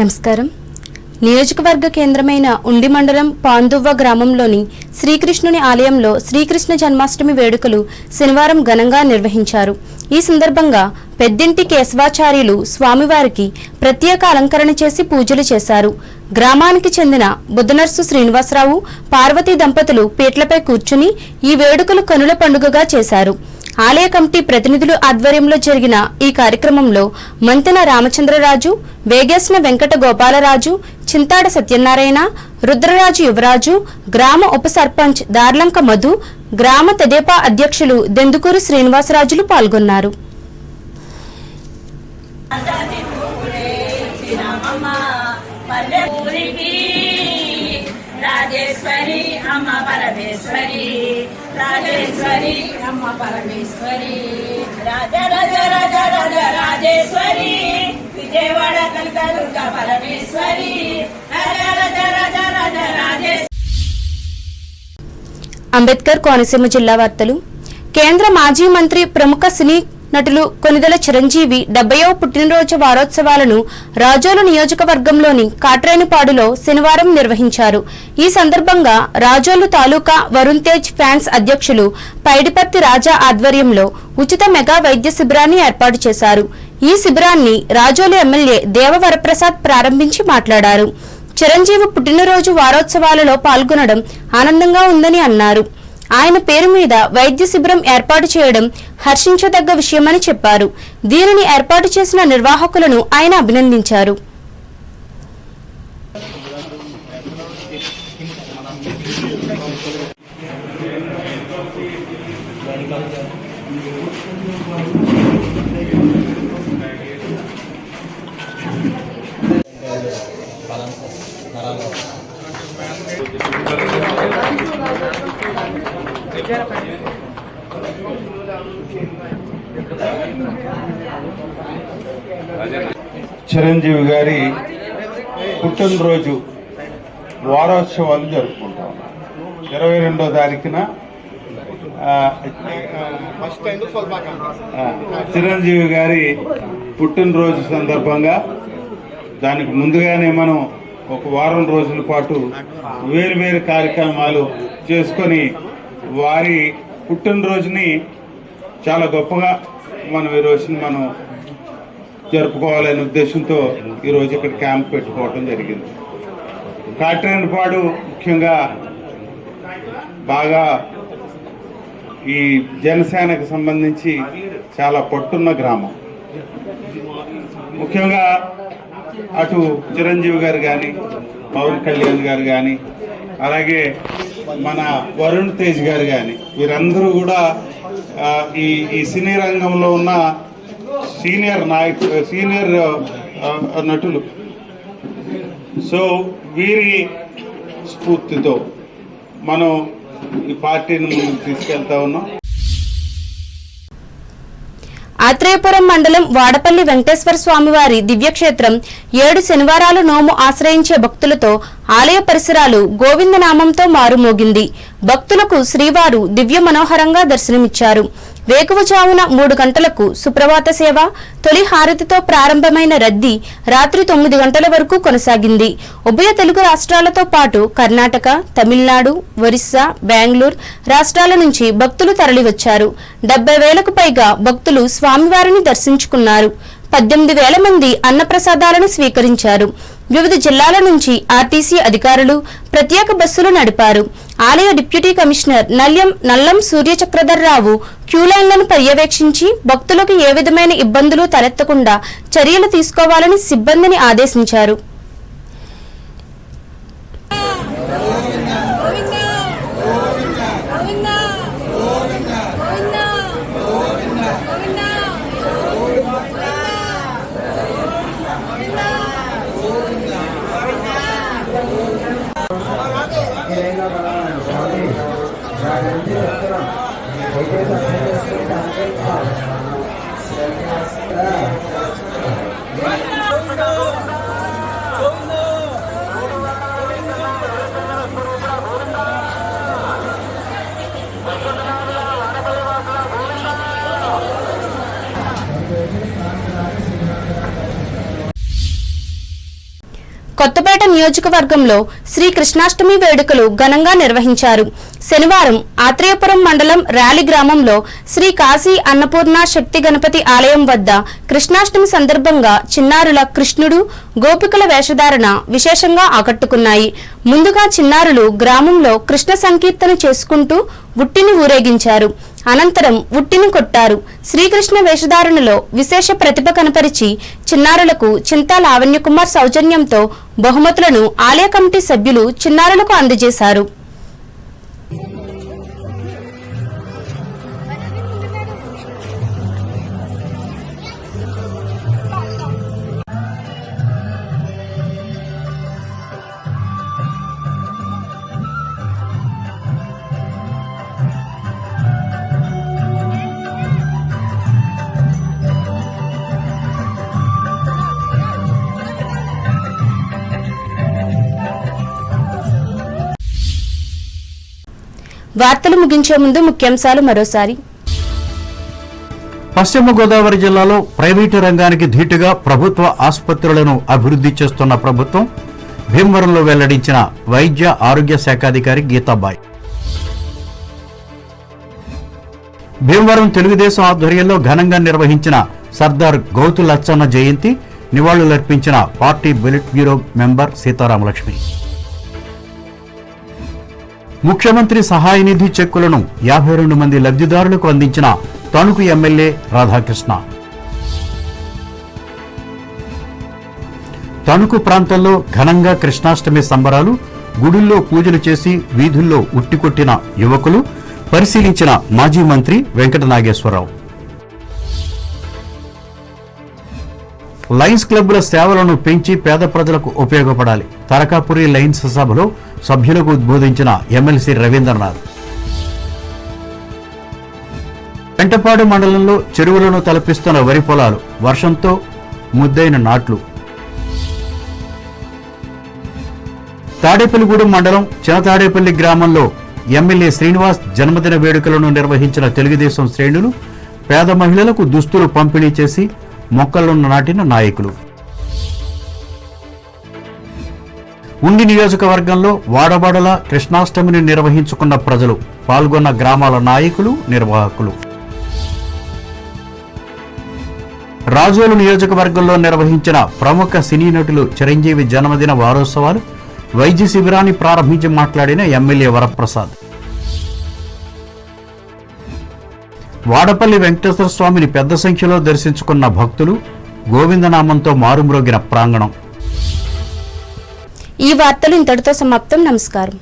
నమస్కారం. నియోజకవర్గ కేంద్రమైన ఉండి మండలం పాందువ్వ గ్రామంలోని శ్రీకృష్ణుని ఆలయంలో శ్రీకృష్ణ జన్మాష్టమి వేడుకలు శనివారం ఘనంగా నిర్వహించారు. ఈ సందర్భంగా పెద్దింటి కేశవాచార్యులు స్వామివారికి ప్రత్యేక అలంకరణ చేసి పూజలు చేశారు. గ్రామానికి చెందిన బుద్ధనర్సు శ్రీనివాసరావు, పార్వతీ దంపతులు పీటలపై కూర్చుని ఈ వేడుకలు కనుల పండుగగా చేశారు. ఆలయ కమిటీ ప్రతినిధుల ఆధ్వర్యంలో జరిగిన ఈ కార్యక్రమంలో మంతెన రామచంద్రరాజు, వేగేశ్న వెంకట గోపాలరాజు, చింతాడ సత్యనారాయణ, రుద్రరాజు యువరాజు, గ్రామ ఉప సర్పంచ్ దార్లంక మధు, గ్రామ తెదేపా అధ్యక్షులు దెందుకూరు శ్రీనివాసరాజులు పాల్గొన్నారు. రాజేశ్వరి అమ్మ పరమేశ్వరి, రాజేశ్వరి అమ్మ పరమేశ్వరి, రాజ రాజ రాజ రాజ రాజేశ్వరి, విజయవాడ కనకదుర్గ పరమేశ్వరి, రాజ రాజ రాజ రాజ రాజేశ్వరి. అంబేద్కర్ కోనసీమ జిల్లా వార్తలు. కేంద్ర మాజీ మంత్రి, ప్రముఖ సినీ నటులు కొనిదెల చిరంజీవి 70వ పుట్టినరోజు వారోత్సవాలను రాజోలు నియోజకవర్గంలోని కాట్రేనిపాడులో శనివారం నిర్వహించారు. ఈ సందర్భంగా రాజోలు తాలూకా వరుణ్ తేజ్ ఫ్యాన్స్ అధ్యక్షులు పైడిపత్తి రాజా ఆధ్వర్యంలో ఉచిత మెగా వైద్య శిబిరాన్ని ఏర్పాటు చేశారు. ఈ శిబిరాన్ని రాజోలు ఎమ్మెల్యే దేవవరప్రసాద్ ప్రారంభించి మాట్లాడారు. చిరంజీవి పుట్టినరోజు వారోత్సవాలలో పాల్గొనడం ఆనందంగా ఉందని అన్నారు. ఆయన పేరు మీద వైద్య శిబిరం ఏర్పాటు చేయడం హర్షించదగ్గ విషయమని చెప్పారు. దీనిని ఏర్పాటు చేసిన నిర్వాహకులను ఆయన అభినందించారు. చిరంజీవి గారి పుట్టినరోజు వారోత్సవాలు జరుపుకుంటాం. 22వ తారీఖున చిరంజీవి గారి పుట్టినరోజు సందర్భంగా దానికి ముందుగానే మనం ఒక వారం రోజుల పాటు వేరు కార్యక్రమాలు చేసుకొని వారి పుట్టినరోజుని చాలా గొప్పగా మనం ఈ రోజుని మనం జరుపుకోవాలనే ఉద్దేశంతో ఈరోజు ఇక్కడ క్యాంప్ పెట్టుకోవడం జరిగింది. కాట్రేనిపాడు ముఖ్యంగా బాగా ఈ జనసేనకు సంబంధించి చాలా పట్టున్న గ్రామం. ముఖ్యంగా అటు చిరంజీవి గారు కానీ, పవన్ కళ్యాణ్ గారు కానీ, అలాగే మన వరుణ్ తేజ్ గారు కానీ, వీరందరూ కూడా ఈ సినీ రంగంలో ఉన్న సీనియర్ నటులు. సో వీరి స్ఫూర్తితో మనం ఈ పార్టీని ముందుకు తీసుకెళ్తా ఉన్నాం. ఆత్రేయపురం మండలం వాడపల్లి వెంకటేశ్వర స్వామివారి దివ్యక్షేత్రం 7 శనివారాలు నోము ఆశ్రయించే భక్తులతో ఆలయ పరిసరాలు గోవిందనామంతో మారుమోగింది. భక్తులకు శ్రీవారు దివ్య మనోహరంగా దర్శనమిచ్చారు. వేకువజామున 3 గంటలకు సుప్రభాత సేవ, తొలి హారతితో ప్రారంభమైన రద్దీ రాత్రి 9 గంటల వరకు కొనసాగింది. ఉభయ తెలుగు రాష్ట్రాలతో పాటు కర్ణాటక, తమిళనాడు, ఒరిస్సా, బెంగళూరు రాష్ట్రాల నుంచి భక్తులు తరలివచ్చారు. 70,000కు పైగా భక్తులు స్వామివారిని దర్శించుకున్నారు. 18,000 మంది అన్నప్రసాదాలను స్వీకరించారు. వివిధ జిల్లాల నుంచి ఆర్టీసీ అధికారులు ప్రత్యేక బస్సులు నడిపారు. ఆలయ డిప్యూటీ కమిషనర్ నల్లం సూర్యచక్రధర్రావు క్యూలైన్లను పర్యవేక్షించి భక్తులకు ఏ విధమైన ఇబ్బందులు తలెత్తకుండా చర్యలు తీసుకోవాలని సిబ్బందిని ఆదేశించారు. కొత్తపేట నియోజకవర్గంలో శ్రీ కృష్ణాష్టమి వేడుకలు ఘనంగా నిర్వహించారు. శనివారం ఆత్రేయపురం మండలం ర్యాలీ గ్రామంలో శ్రీ కాశీ అన్నపూర్ణ శక్తి గణపతి ఆలయం వద్ద కృష్ణాష్టమి సందర్భంగా చిన్నారుల కృష్ణుడు గోపికల వేషధారణ విశేషంగా ఆకట్టుకున్నాయి. ముందుగా చిన్నారులు గ్రామంలో కృష్ణ సంకీర్తన చేసుకుంటూ ఉట్టిని ఊరేగించారు. అనంతరం ఉట్టిని కొట్టారు. శ్రీకృష్ణ వేషధారణలో విశేష ప్రతిభ కనపరిచి చిన్నారులకు చింతా లావణ్యకుమార్ సౌజన్యంతో బహుమతులను ఆలయ కమిటీ సభ్యులు చిన్నారులకు అందజేశారు. వార్తలు ముగించే ముందు ముఖ్యాంశాలు మరోసారి. పశ్చిమ గోదావరి జిల్లాలో ప్రైవేటు రంగానికి ధీటుగా ప్రభుత్వ ఆసుపత్రులను అభివృద్ధి చేస్తున్న ప్రభుత్వం భీమవరంలో వెల్లడించిన వైద్య ఆరోగ్య శాఖాధికారి గీతాబాయ్. భీమవరం తెలుగుదేశం ఆధ్వర్యంలో ఘనంగా నిర్వహించిన సర్దార్ గౌతు లచ్చన్న జయంతి నివాళులర్పించిన party politburo member Sitaramalakshmi. ముఖ్యమంత్రి సహాయ నిధి చెక్కులను 52 మంది లబ్ధిదారులకు అందించిన తణుకు ఎమ్మెల్యే రాధాకృష్ణ. తణుకు ప్రాంతంలో ఘనంగా కృష్ణాష్టమి సంబరాలు, గుడుల్లో పూజలు చేసి వీధుల్లో ఉట్టికొట్టిన యువకులు, పరిశీలించిన మాజీ మంత్రి వెంకట నాగేశ్వరరావు. లయన్స్ క్లబ్ల సేవలను పెంచి పేద ప్రజలకు ఉపయోగపడాలి. తరకాపురి లయన్స్ సభలో సభ్యులకు ఉద్బోధించిన ఎమ్మెల్సీ రవీంద్రనాథ్. పెంటపాడు మండలంలో చెరువులను తలపిస్తున్న వరి పొలాలు, వర్షంతో ముద్దైన నాట్లు. తాడేపల్లిగూడెం మండలం చినతాడేపల్లి గ్రామంలో ఎమ్మెల్యే శ్రీనివాస్ జన్మదిన వేడుకలను నిర్వహించిన తెలుగుదేశం శ్రేణులు పేద మహిళలకు దుస్తులు పంపిణీ చేసి మొక్కలను నాటిన నాయకులు. ఉండి నియోజకవర్గంలో వాడవాడల కృష్ణాష్టమిని నిర్వహించుకున్న ప్రజలు, పాల్గొన్న గ్రామాల నాయకులు, నిర్వాహకులు. రాజోలు నియోజకవర్గంలో నిర్వహించిన ప్రముఖ సినీ నటులు చిరంజీవి జన్మదిన వారోత్సవాలు, వైద్య శిబిరాన్ని ప్రారంభించి మాట్లాడిన ఎమ్మెల్యే వరప్రసాద్. వాడపల్లి వెంకటేశ్వర స్వామిని పెద్ద సంఖ్యలో దర్శించుకున్న భక్తులు, గోవిందనామంతో మారుమ్రోగిన ప్రాంగణం. ఈ వార్తలు ఇంతటితో సమాప్తం. నమస్కారం.